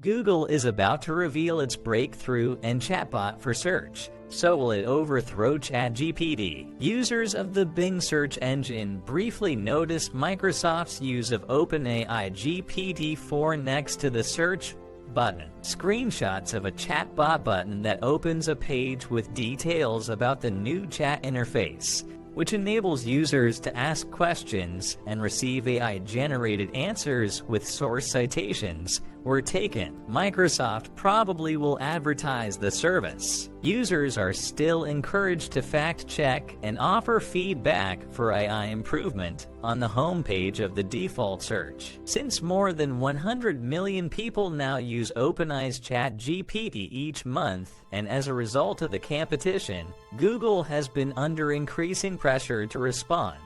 Google is about to reveal its breakthrough and chatbot for search. So will it overthrow ChatGPT? Users of the Bing search engine briefly noticed Microsoft's use of OpenAI GPT-4 next to the search button. Screenshots of a chatbot button that opens a page with details about the new chat interface, which enables users to ask questions and receive AI-generated answers with source citations, were taken. Microsoft probably will advertise the service. Users are still encouraged to fact-check and offer feedback for AI improvement on the homepage of the default search. Since more than 100 million people now use OpenAI's ChatGPT each month, and as a result of the competition, Google has been under increasing pressure to respond.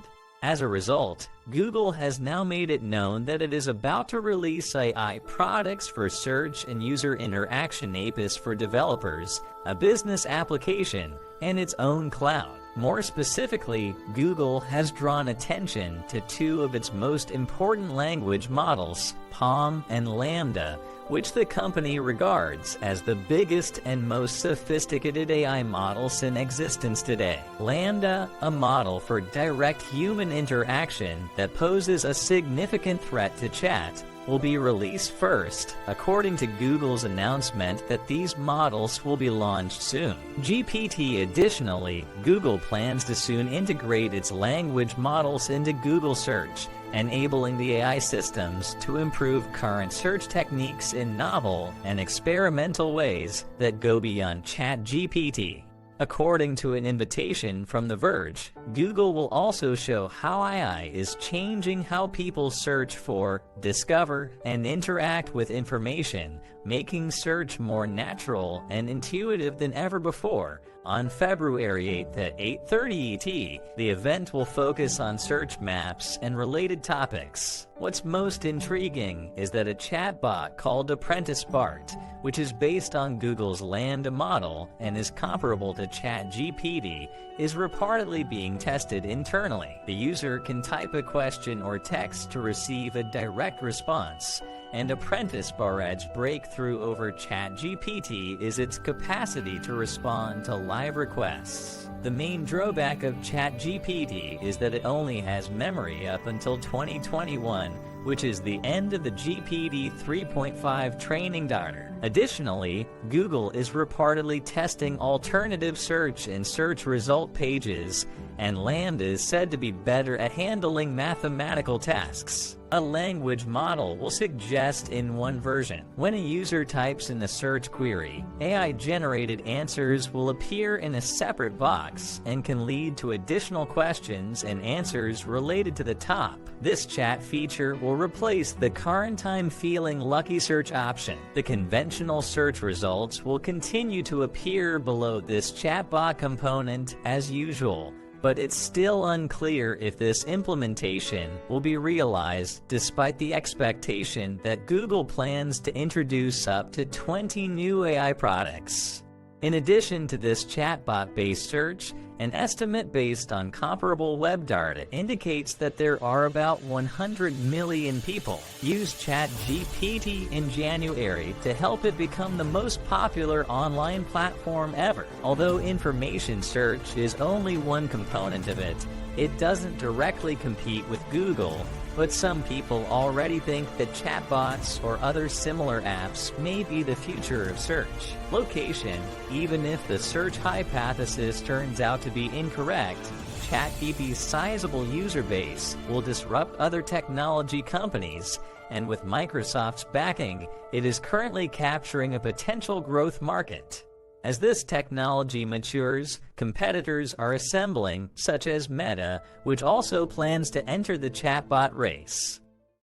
As a result, Google has now made it known that it is about to release AI products for search and user interaction APIs for developers, a business application, and its own cloud. More specifically, Google has drawn attention to two of its most important language models, PaLM and Lambda, which the company regards as the biggest and most sophisticated AI models in existence today. Lambda, a model for direct human interaction that poses a significant threat to chat, will be released first, according to Google's announcement that these models will be launched soon. Additionally, Google plans to soon integrate its language models into Google Search, enabling the AI systems to improve current search techniques in novel and experimental ways that go beyond ChatGPT. According to an invitation from The Verge, Google will also show how AI is changing how people search for, discover, and interact with information, making search more natural and intuitive than ever before. On February 8th at 8:30 ET, the event will focus on search maps and related topics. What's most intriguing is that a chatbot called Apprentice Bard, which is based on Google's Lambda model and is comparable to ChatGPT, is reportedly being tested internally. The user can type a question or text to receive a direct response, and Apprentice Bard's breakthrough over ChatGPT is its capacity to respond to live requests. The main drawback of ChatGPT is that it only has memory up until 2021, which is the end of the GPT 3.5 training data. Additionally, Google is reportedly testing alternative search and search result pages, and Lambda is said to be better at handling mathematical tasks. A language model will suggest in one version. When a user types in a search query, AI-generated answers will appear in a separate box and can lead to additional questions and answers related to the top. This chat feature will replace the current time feeling lucky search option. The conventional search results will continue to appear below this chatbot component as usual, but it's still unclear if this implementation will be realized despite the expectation that Google plans to introduce up to 20 new AI products. In addition to this chatbot-based search, an estimate based on comparable web data indicates that there are about 100 million people use ChatGPT in January to help it become the most popular online platform ever. Although information search is only one component of it, it doesn't directly compete with Google, but some people already think that chatbots or other similar apps may be the future of search. Location, even if the search hypothesis turns out to be incorrect, ChatGPT's sizable user base will disrupt other technology companies, and with Microsoft's backing, it is currently capturing a potential growth market. As this technology matures, competitors are assembling, such as Meta, which also plans to enter the chatbot race.